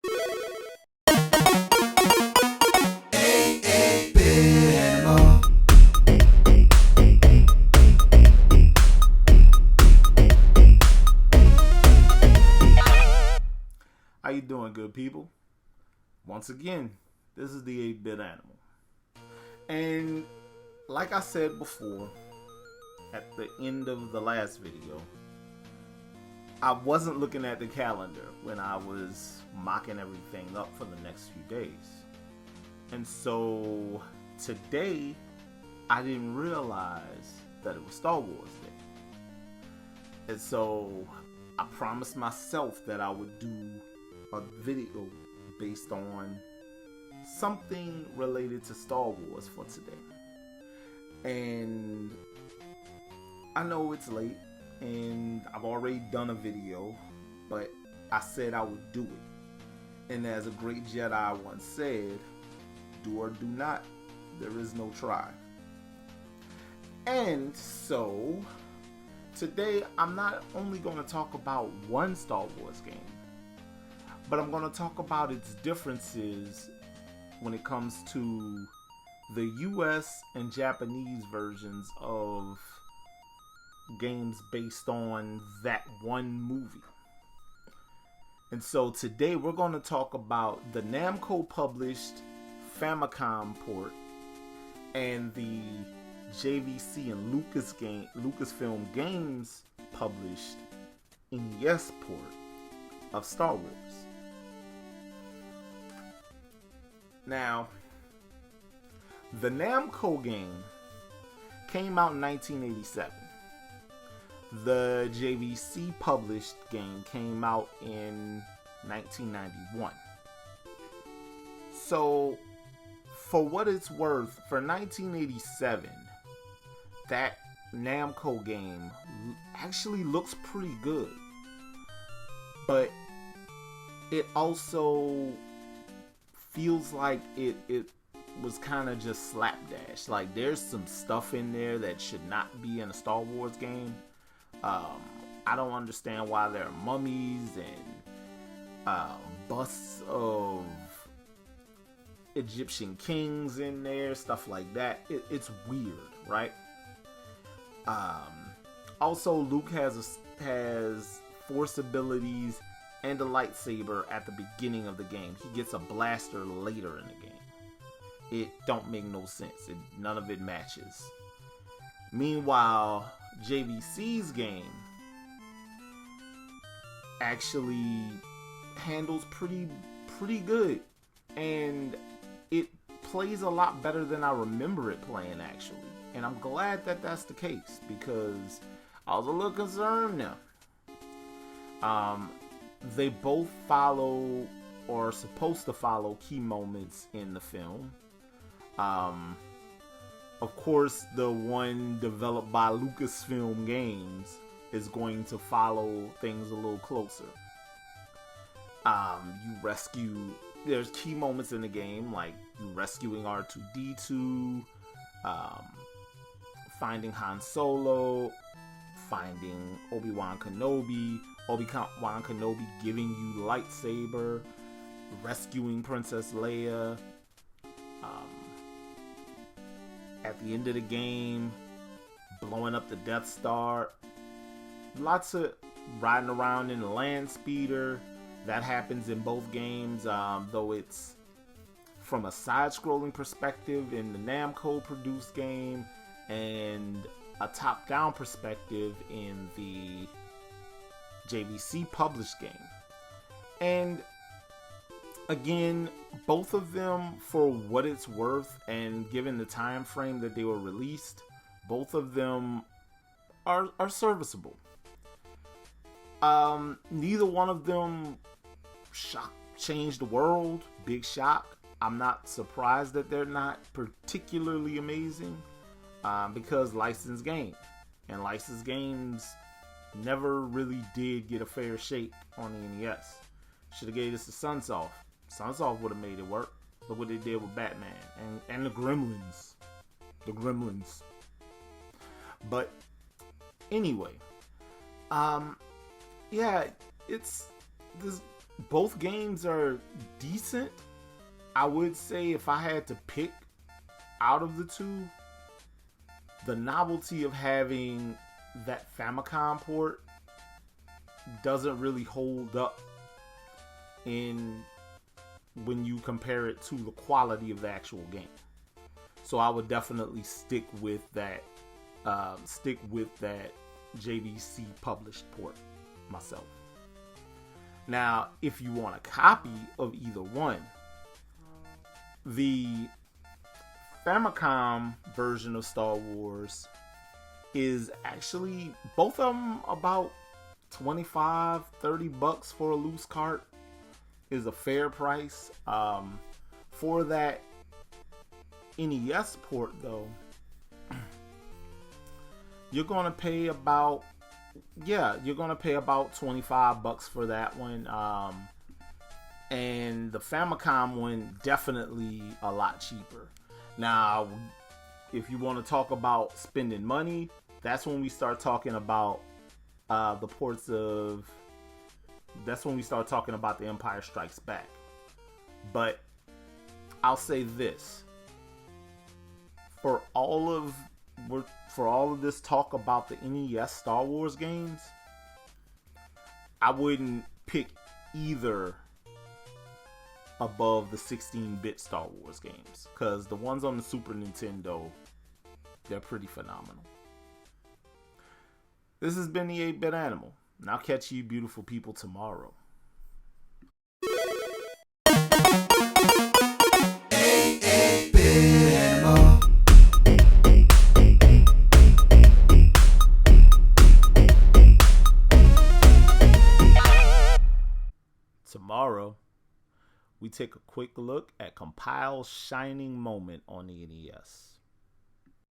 How you doing, good people? Once again, this is the 8-Bit Animal. And like I said before, at the end of the last video, I wasn't looking at the calendar when I was mocking everything up for the next few days. And so today, I didn't realize that it was Star Wars Day. And so I promised myself that I would do a video based on something related to Star Wars for today. And I know it's late and I've already done a video, but I said I would do it. And as a great Jedi once said, do or do not, there is no try. And so today I'm not only going to talk about one Star Wars game, but I'm going to talk about its differences when it comes to the US and Japanese versions of games based on that one movie. And so today we're going to talk about the Namco published Famicom port and the JVC and Lucasfilm Games published NES port of Star Wars. Now, the Namco game came out in 1987. The JVC published game came out in 1991. So, for what it's worth, for 1987, that Namco game actually looks pretty good. But it also feels like it was kind of just slapdash. Like, there's some stuff in there that should not be in a Star Wars game. I don't understand why there are mummies and busts of Egyptian kings in there, stuff like that. It's weird, right? Also, Luke has force abilities and a lightsaber at the beginning of the game. He gets a blaster later in the game. It don't make no sense. None of it matches. Meanwhile, JVC's game actually handles pretty good, and it plays a lot better than I remember it playing, actually. And I'm glad that that's the case, because I was a little concerned now. They both follow, or are supposed to follow, key moments in the film. Of course, the one developed by Lucasfilm Games is going to follow things a little closer. There's key moments in the game, like you rescuing R2-D2, finding Han Solo, finding Obi-Wan Kenobi giving you the lightsaber, rescuing Princess Leia, at the end of the game, blowing up the Death Star. Lots of riding around in the land speeder. That happens in both games, though it's from a side-scrolling perspective in the Namco produced game, and a top-down perspective in the JVC published game. And again, both of them, for what it's worth, and given the time frame that they were released, both of them are serviceable. Neither one of them changed the world. Big shock. I'm not surprised that they're not particularly amazing, because licensed game, and licensed games never really did get a fair shake on the NES. Should have gave this to Sunsoft. Sunsoft would have made it work. Look what they did with Batman and the Gremlins. The Gremlins. But anyway, yeah, it's this both games are decent. I would say if I had to pick out of the two, the novelty of having that Famicom port doesn't really hold up in when you compare it to the quality of the actual game. So I would definitely stick with that JVC published port myself. Now, if you want a copy of either one, the Famicom version of Star Wars is actually, both of them about $25-30 for a loose cart is a fair price. For that NES port though, you're gonna pay about $25 for that one. And the Famicom one definitely a lot cheaper. Now, if you want to talk about spending money, that's when we start talking about the ports of. That's when we start talking about The Empire Strikes Back. But I'll say this: for all of this talk about the NES Star Wars games, I wouldn't pick either above the 16-bit Star Wars games, because the ones on the Super Nintendo, they're pretty phenomenal. This has been the 8-Bit Animal, and I'll catch you beautiful people tomorrow. Tomorrow, we take a quick look at Compile's shining moment on the NES.